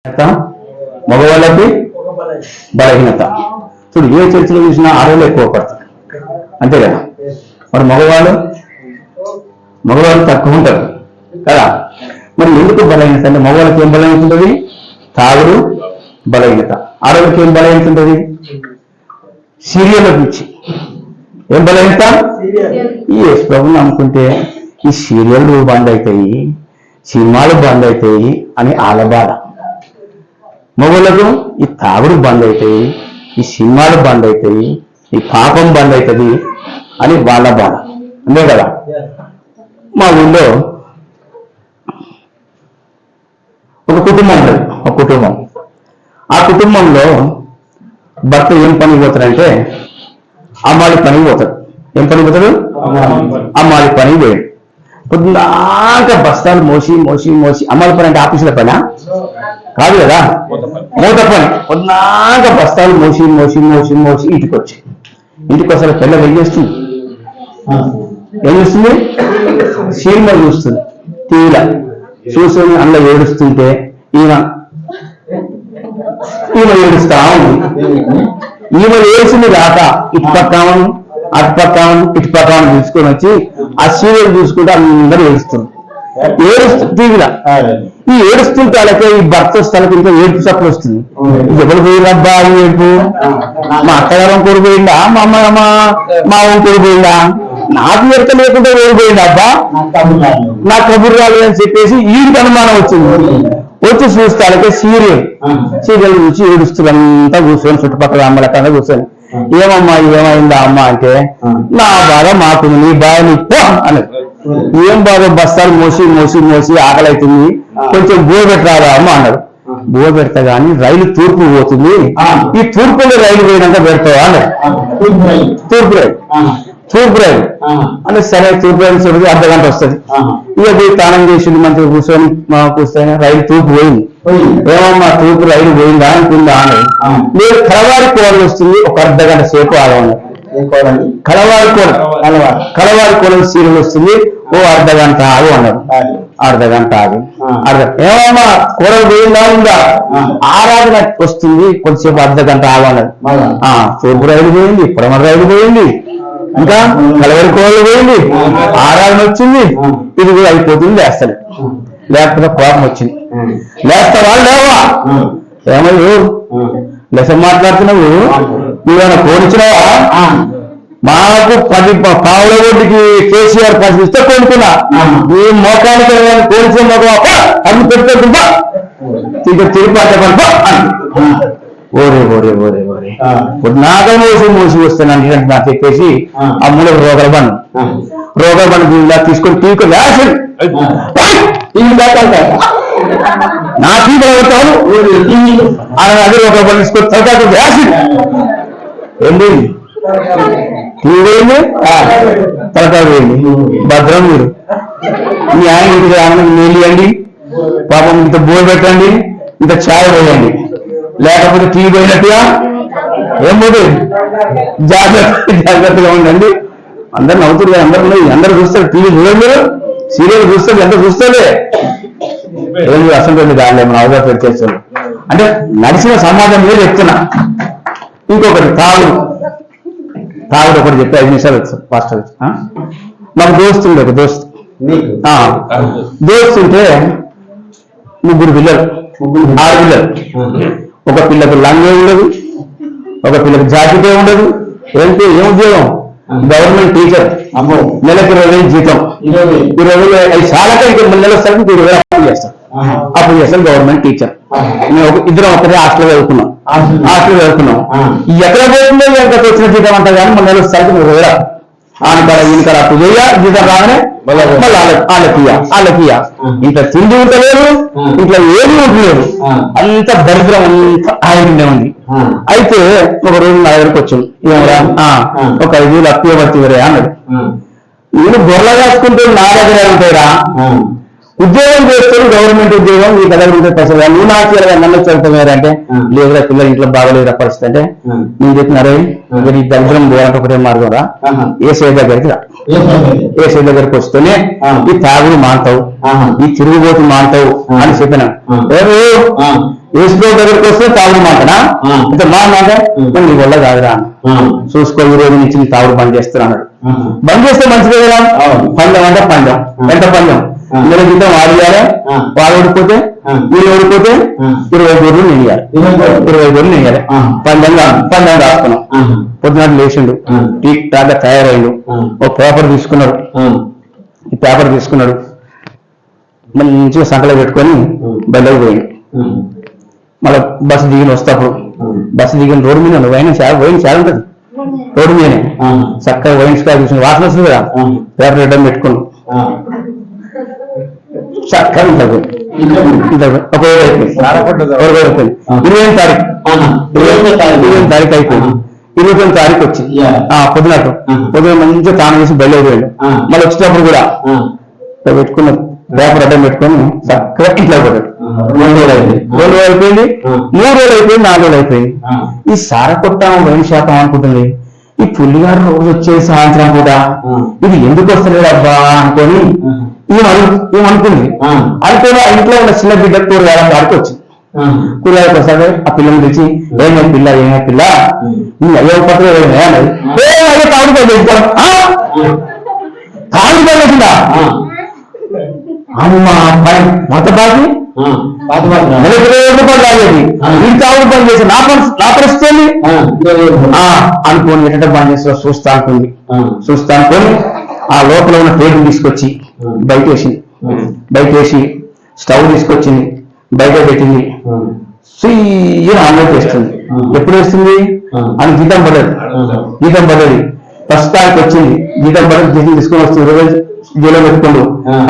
మగవాళ్ళకి బలహీనత. చూడు, ఏ చర్చలో చూసినా ఆడవాళ్ళు ఎక్కువ పడతారు, అంతే కదా. మరి మగవాళ్ళు తక్కువ ఉంటారు కదా. మరి ఎందుకు బలహీనత అంటే మగవాళ్ళకి ఏం బలహీనత ఉంటుంది? తాగుడు బలహీనత. ఆడవాళ్ళకి ఏం బలహీనత ఉంటుంది? సీరియల్ పిచ్చి. ఏం బలహీనత? ఈ యేసు ప్రభుని అనుకుంటే ఈ సీరియళ్ళు బంద్ అవుతాయి, సినిమాలు బంద్ అవుతాయి అని వాళ్ళ బాధ. మగవాళ్ళకు ఈ తాగుడు బంద్ అవుతాయి, ఈ సినిమాలు బంద్ అవుతాయి, ఈ పాపం బంద్ అవుతుంది అని వాళ్ళ బాధ, అంతే కదా. మా ఊళ్ళో ఒక కుటుంబం ఉంది. ఆ కుటుంబంలో భర్త ఏం పనికి పోతాడంటే అమ్మాలి పనికి పోతాడు. ఏం పనికి పోతాడు? అమ్మాలి పనికి పోయాడు. పొద్దుదాకా బస్తాలు మోసి అమ్మాలి పని అంటే ఆఫీసుల పని కాదు కదా, మూత పని. పొద్దుదాకా బస్తాలు మోసి ఇంటికి వస్తారు. పిల్ల ఏం చేస్తుంది? సినిమా చూస్తుంది. టీవీలో చూసుకొని అందులో ఏడుస్తుంటే ఈమె ఏడుస్తా ఉంది. ఈమె ఏడ్చింది రాక ఇటుపక్కను ఇటుపక్కను తీసుకొని వచ్చి ఆ సీరియల్ చూసుకుంటే అందరూ ఏడుస్తుంది. టీవీలో ఈ ఏడుస్తుంటే అలాగే ఈ భర్త స్థలకు ఇంకా ఏడుపు చప్పుడు వస్తుంది. ఎవరు పోయిందబ్బా ఈ ఏడుపు? మా అత్తగారం కొడిపోయిందా, మా ఊరు కొడిపోయిందా? నాకు ఎడత లేకుండా ఓడిపోయింది అబ్బా, నా కబురు రాలేదు అని చెప్పేసి ఈడికి అనుమానం వచ్చింది. వచ్చి చూస్తే అలాగే సీరియల్ చూసి ఏడుస్తున్నంతా కూర్చొని చుట్టుపక్కల అమ్మలకన్నా కూర్చొని ఏమమ్మా ఏమైందా అమ్మ అంటే నా బాధ మాకుంది, నీ బాధ నీకు అన్నది. ఏం బాధ? బస్తాలు మోసి ఆకలి అవుతుంది, కొంచెం బో పెట్టరాదా అమ్మ అన్నాడు. బో పెడతా గానీ రైలు తూర్పు పోతుంది, ఈ తూర్పులో రైలు పోయినాక పెడతావా అన్నాడు. తూర్పు రైలు అంటే సరే, తూర్పు రైలు చూడదు, అర్ధగంట వస్తుంది. ఇక పోయి స్నానం చేసి మంచిగా కూర్చొని కూర్చొని రైలు తూర్పు పోయింది. ఏమమ్మా తూర్పు రైలు పోయిందా అనుకుందా అన్నది. మీరు కలవారి కోడలు వస్తుంది, ఒక అర్ధగంట సేపు ఆగమన్నారు. కలవారి కోడలు సీరియల్ వస్తుంది, ఓ అర్ధగంట ఆగు అన్నారు. అర్ధగంట ఆగి ఏమమ్మా కూరలు పోయిందా ఉందా? ఆరాధన వస్తుంది, కొద్దిసేపు అర్ధగంట ఆగు అన్నారు. తూర్పు రైలు పోయింది, పడమర రైలు పోయింది, ఇంకా కలవరి కోళ్ళు పోయింది, ఆరాధన వచ్చింది, ఇది కూడా అయిపోతుంది. లేస్తాడు, లేకపోతే కోపం వచ్చింది. లేస్తావా లేవా? ఏమయ్యో లెస మాట్లాడుతున్నావు, నువ్వేమైనా కోరించినావా? మాకు 10 పావుల ఒడ్డుకి కేసీఆర్ 10 ఇస్తే కొనుక్కున్నా, ఈ మోకానికి కోల్చే మగవా అన్ని పెడితే ఇంకా తిరిగి ఓరే నాగా మోసి వస్తాను నాకు చెప్పేసి ఆ మూల రోగల బండి ఇలా తీసుకొని టీకు వేసాడు. నా టీకు అవుతాను అదే రోగల బండి తీసుకొని తలకాయ వేసాడు. ఏంటి తీవేయండి, తలకాయ వేయండి, భద్రం. మీరు మీ ఆయన ఇంటికి రావడానికి నీళ్ళు ఇవ్వండి, పాపం ఇంత బోర్ పెట్టండి, ఇంత ఛాయ్ వేయండి, లేకపోతే టీ పోయినట్టుగా ఏం పోతుంది. జాగ్రత్తగా ఉండండి. అందరు నవ్వుతున్నారు, అందరు చూస్తారు. టీవీ చూడండి, మీరు సీరియల్ చూస్తారు, ఎంత చూస్తారే ఏం అసలు దానిలో ఏమైనా అవగాహన పెట్టేస్తారు అంటే నడిచిన సమాజం మీద చెప్తున్నా. ఇంకొకటి తాగుడు ఒకటి చెప్పి 5 నిమిషాలు వచ్చు ఫాస్ట్. నాకు దోస్తుండే ఒక దోస్తు ఉంటే 3 పిల్లలు, 6 పిల్లలు. ఒక పిల్లకు లంగే ఉండదు, ఒక పిల్లకు జాకెటే ఉండదు. ఏం ఉద్యోగం? గవర్నమెంట్ టీచర్, నెలకు 20,000 జీతం. 20,000 చాలక ఇంకా నెల వస్తానికి 20,000 అప్పుడు చేస్తాను గవర్నమెంట్ టీచర్. ఇద్దరం ఒకటే హాస్టల్ చదువుకున్నాం. ఎక్కడ పోతుందో ఎంత వచ్చిన జీతం అంటారు కానీ మన నెల వస్తానికి 20,000 ఆనకాడ ఈయనకాడ అప్పు చేయ, జీతం రాగానే వాళ్ళకియా. ఇంట్లో తిండి ఉంటలేదు, ఇంట్లో ఏది ఉంటలేదు, అంత దరిద్రం, అంత ఆయంగా ఉంది. అయితే ఒక రోజు నా దగ్గరకు వచ్చాను. ఏమరా ఒక 5,000 అప్పు ఇవ్వరే అన్నాడు. నేను గొర్రె కాసుకుంటూ నా దగ్గర ఉంటాయిరా, ఉద్యోగం చేస్తారు, గవర్నమెంట్ ఉద్యోగం ఈ దగ్గర ఉంటే పైసలు నువ్వు నాకు నన్ను చదువుతున్నారంటే లేదురా పిల్లలు ఇంట్లో బాగలేదురా పరిస్థితి అంటే నేను చెప్పినారే ఈ దరిద్రం పోవాలంటే ఒకటే మార్గం రా ఏసఐ దగ్గరికి రా. ఏసఐ దగ్గరికి వస్తేనే ఈ తాగుడు మాంటావు, ఈ తిరుగుబోతు మాంటావు అని చెప్పిన. ఏసులో దగ్గరికి వస్తే తాగుడు మాటనా అంటే మా మాట నీ వల్ల కాదురా చూసుకో ఈ రోజు నుంచి నీ తాగుడు బంద్ చేస్తున్నా అన్నాడు. బంద్ చేస్తే మంచిదే కదా. పందెం అంటే పందెం ఎంత పందెం నెల జీతం వాడియాలి, వాడు ఓడిపోతే వీళ్ళు ఓడిపోతే 20 గొర్రెలు నెయ్యాలి, 20 గొర్రెలు నెయ్యాలి. పందెం రాసుకున్నాం. పొద్దున లేచిండు, టీక్ టాగా తయారైండు, ఒక పేపర్ తీసుకున్నాడు. ఈ పేపర్ తీసుకున్నాడు మంచిగా సంకలో పెట్టుకొని బయటకు పోయిండు. మళ్ళీ బస్సు దిగిన వస్తాప్పుడు బస్సు దిగిన రోడ్డు మీద వైన్ చాలా ఉంటుంది, రోడ్డు మీదనే చక్కగా వైన్ స్కాయ్ చూసిన వాసన వస్తుంది కదా. పేపర్ రెడ్డం పెట్టుకున్నాడు చక్కగా ఉంటుంది. ఒక 20 తారీఖు 20 తారీఖు అయిపోయింది. 29 తారీఖు వచ్చింది పొద్దున మంచిగా తాను చేసి బయలుదేరాడు. మళ్ళీ వచ్చేటప్పుడు కూడా పెట్టుకున్న పేపర్ అడ్డం పెట్టుకొని చక్కగా ఇంట్లో పడ్డాడు. 2 రోజులు అయిపోయింది, 2 రోజులు అయిపోయింది, 3 రోజులు అయిపోయింది, 4 రోజులు అయిపోయింది. ఈ సారకొట్టాం వైన్ శాతం అనుకుంటుంది. ఈ పుల్లిగారు రోజు వచ్చే సాయంత్రం కూడా ఇది ఎందుకు వస్తలేదు అబ్బా అనుకొని ఏమనుకుంది. అనుకోని ఆ ఇంట్లో ఉన్న చిన్న బిడ్డ కూరగాయల కాడికి వచ్చింది. కూరగాయలకు వస్తాడు. ఆ పిల్లలు తెచ్చి ఏమే పిల్ల నీ అయ్యో పక్కన తాగుడు పనిచేసిందా అమ్మ మొత్త బాకి రాలేదు. ఈ తాగుడు పని చేసి నా పరిస్థితి అనుకోని ఎట్ట పని చేస్తా చూస్తా అనుకుంది. చూస్తా అనుకోని ఆ లోపల ఉన్న టేబుల్ తీసుకొచ్చి బయట వేసి స్టవ్ తీసుకొచ్చింది, బయట పెట్టింది. ఆమ్లెట్ వేస్తుంది. ఎప్పుడు వేస్తుంది అని జీతం పడ్డది. ప్రస్తుతానికి వచ్చింది జీతం పడ్డది. జీతం తీసుకొని వస్తుంది. 20 జైలో పెట్టుకోండు.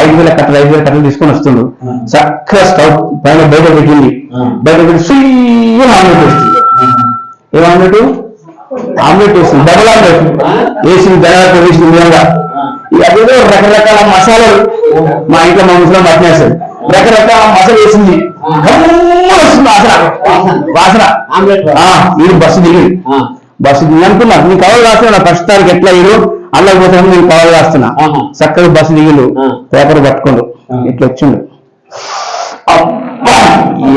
5,000 కట్టలు తీసుకొని వస్తుండు. చక్కగా స్టవ్ పైన బయట పెట్టింది. బయట పెట్టి ఆమ్లెట్ వేస్తుంది. ఏం ఆమ్లెట్ వేస్తుంది, డబుల్ ఆమ్లెట్ వేసింది. ధనియాలు వేసింది విధంగా. అదేదో రకరకాల మసాలాలు మా ఇంట్లో మా ముసలం పట్టినేస్తుంది. రకరకాల మసాలా వేసింది. వాసన వీడు బస్సు దిగి అనుకున్నా నీ కవలు రాస్తున్నా. ఫస్ట్ తారీఖు ఎట్లా వీడు అల్లకు పోతాను నేను కవలు రాస్తున్నా. చక్కగా బస్సు దిగిండు, పేపర్ పట్టుకోండు, ఇట్లా వచ్చిండు.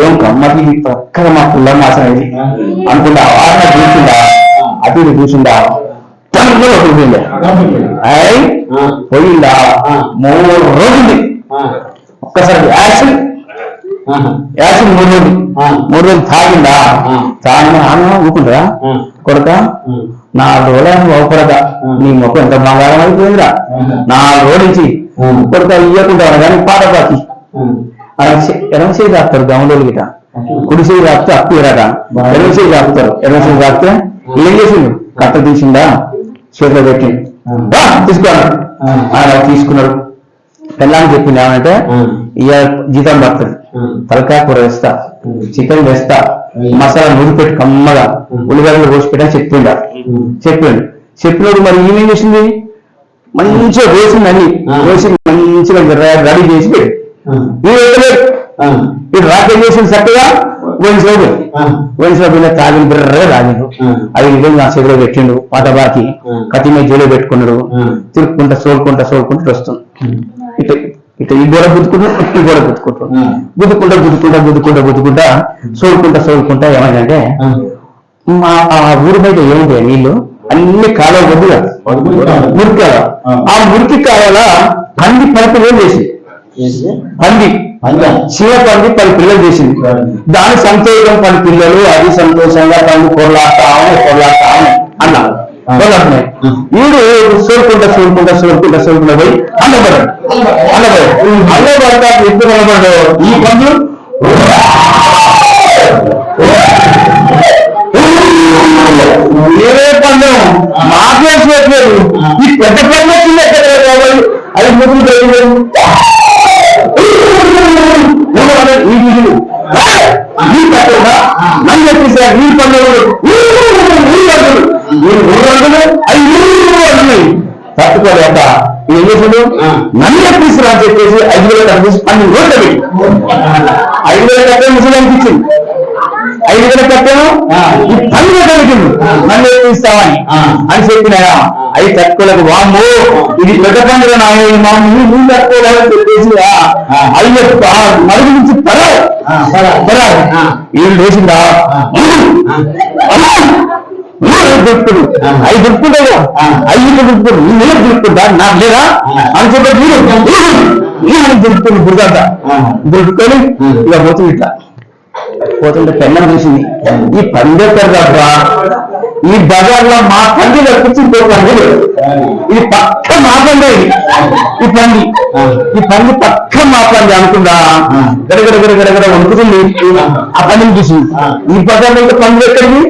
ఏం గమ్మతి చక్కగా మా పుల్ల మాసం ఇది అనుకుంటా. వాసన కూర్చుందా, అటు ఇది కూర్చుందా, పోయిందా 3 రోజులు. ఒక్కసారి యాక్షన్ 3 రోజులు తాగిందా. తాగిన ఊకుంటా కొడక 4 రోజులు అవపడదా. నీ మొక్క ఎంత బంగారం అయిపోయిందిరా. 4 రోజుల నుంచి కొడక ఇయ్యకుంటారు కానీ పాట పాకి ఎడమ చేయి రాస్తారు గమలోలు గిట, కుడి చేయి రాస్తే అప్పు ఇరాట. ఎడమ చేయి రాస్తారు. ఎడమ చేయి రాస్తే ఏం చేసిండు, కట్ట తీసిందా చేతిలో పెట్టిండు. తీసుకోవాలి తీసుకున్నాడు. పెళ్ళాన్ని చెప్పింది ఏమంటే ఇక జీతం పడుతుంది, తలకాయ కూర వేస్తా, చికెన్ వేస్తా, మసాలా నూనె పెట్టి కమ్మగా ఉల్లిగడ్డలు కోసి పెట్టా చెప్పినాడు. మరి ఈమెం చేసింది, మంచిగా వేసింది, అన్ని వేసి మంచిగా రెడీ చేసి పెట్టి ఇటు రాకేం చేసింది. చక్కగా వయసులో పోయిన తాగిన బిర్రగా తాగిండు. 5 నిమిషాలు నా చేతిలో పెట్టిండు. పాట బాకి కత్తి మీద జైలు పెట్టుకున్నాడు. తిరుక్కుంటా సోలుకుంటా వస్తుంది. ఇట్లా ఈ గోడ గుద్దుకుంటూ ఈ గోడ గుద్దుకుంటా సోలుకుంటా ఏమైందంటే మా ఆ ఊరి బయట ఏముంటాయి నీళ్లు అన్ని కాలువ కొద్దిగా మురికి కాలువ. ఆ మురికి కాలువల పంది 10 పిల్లలు చేసింది. పంది 10 పిల్లలు చేసింది. దాని సంతోషం 10 పిల్లలు, అది సంతోషంగా పంది పొరలాడతామని అన్నారు. వీడు సోలుకుంటా పోయి అన్నపడ్డాడు. ఎప్పుడు కనపడ్డాడు ఈ పండు వేరే పండు మాకేసలేదు. ఈ పెద్ద పండు వచ్చింది ఎక్కడ కావాలి, అది ముగ్గురు ఈ పట్టుగా నన్ను చెప్పేసారు. ఈ పండు తట్టుకోలేక ఏం చేసాడు నన్ను తీసుకురా అని చెప్పేసి 5,000 కట్టేసి 12 రోజులు పెట్టి 5,000 కట్టే ముసలి అనిపించింది 5,000 కట్టాను ఈ 12 పెట్టిండు నన్ను తీస్తామని అని చెప్పిన అవి తక్కువలకు వాము ఇది పెద్ద పండుగ నా నువ్వు తక్కువలేదని చెప్పేసి అయ్యో మరుగు నుంచి పరారు వీళ్ళు వేసిందా దుడుపుడు 5 దుడుపుకుంటావు 5 దుడుపుడు నేను దుడుపుకుంటా నాకు లేదా అని చెప్పి నేను దుడుపుకుంది బురదంతా దుడుపుకొని ఇక పోతుంది ఇట్లా పోతుంటే పెన్నం చూసింది ఈ పండెక్కరు తప్ప ఈ బజార్లో మా పండి కూర్చుని ఇది పక్క మా పండే ఈ పండి పక్క మా పండి అనుకుందా గడగడ వణుకుతుంది ఆ పండిని చూసి ఈ బజార్లో ఇంకా పండు ఎక్కడికి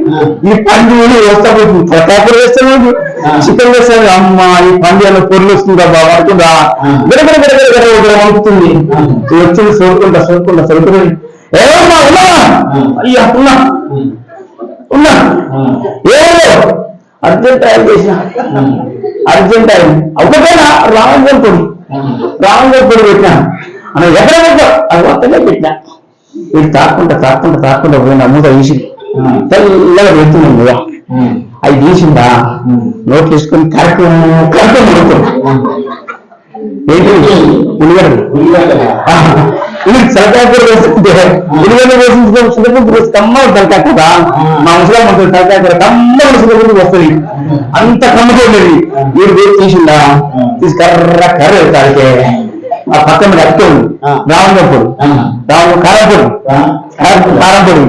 ఈ పండు వేస్తాపోతుంది ప్రతాపూర్ వేస్తాను చికెన్ వేస్తాను అమ్మ ఈ పండు అన్న పొరులు వస్తుందా బాబా అనుకుందా గడగడ వణుకుతుంది వచ్చింది సోరుకుంటా ఏమన్నా ఉన్నా అయ్యా ఉన్నా ఏదో అర్జెంట్ టైం చేసిన అర్జెంట్ టైం ఒకటేనా రామంగల్ పొడి పెట్టినా అని ఎక్కడ అది మొత్తమే పెట్టినా వీడు తాక్కుంటా పోయిన మూత తీసి తెల్లగా పెడుతున్నాం అవి తీసిందా నోట్లు తీసుకొని కరెక్ట్ ఏంటి ఉల్లిగడ్డ తలకాయ వేస్తుంటే ఉల్లిగడ్డ వేసించుకొని కమ్మ తలకాయ కదా మా ముసలా ఉంటుంది తలకాయ కమ్మ ముసలి వస్తుంది అంత కమ్మగా ఉండేది వీడు వేసి తీసిందా తీసి కర్ర వెళ్తాడికే ఆ పక్కన రక్తం రావంగపొడి కారంపొడి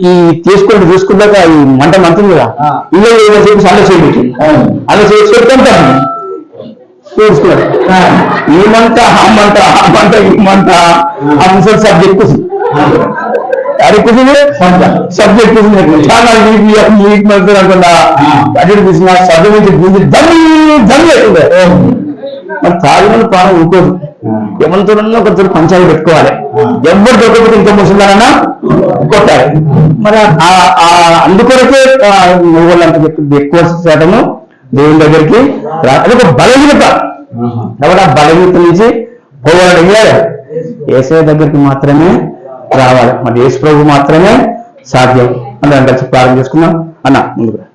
ఈ తీసుకున్నాక ఈ మంట మంటుంది కదా ఇలా చెప్పి అల్ల చేయబెట్టి అలా చేసి పెట్టుకుంటాను చూసుకున్నాడు ఈ మంట ఆ మంట ఈ మంట ఆ ముసలి సబ్జెక్ట్ సబ్జెక్ట్ చాలా వీక్ మంత్రి అనుకున్నా అటు తీసిన సబ్జెక్ట్ నుంచి గుంజి దమ్మి లేకుండా మరి తాగిన ప్రాణం ఊరుకోదు ఎవరితో ఒకరితో పంచాయతీ పెట్టుకోవాలి ఎవరు దొరకకపోతే ఇంకా ముసలిదానన్నా కొట్టాలి మరి అందుకొరకే వాళ్ళంతా ఎక్కువ శాతము దేవుని దగ్గరికి అది ఒక బలహీనత కాబట్టి ఆ బలహీనత నుంచి పోవాలని యేసయ్య దగ్గరికి మాత్రమే రావాలి మరి యేసు ప్రభు మాత్రమే సాధ్యం అని దాన్ని కలిసి ప్రారంభం చేసుకున్నాం అన్న ముందుగా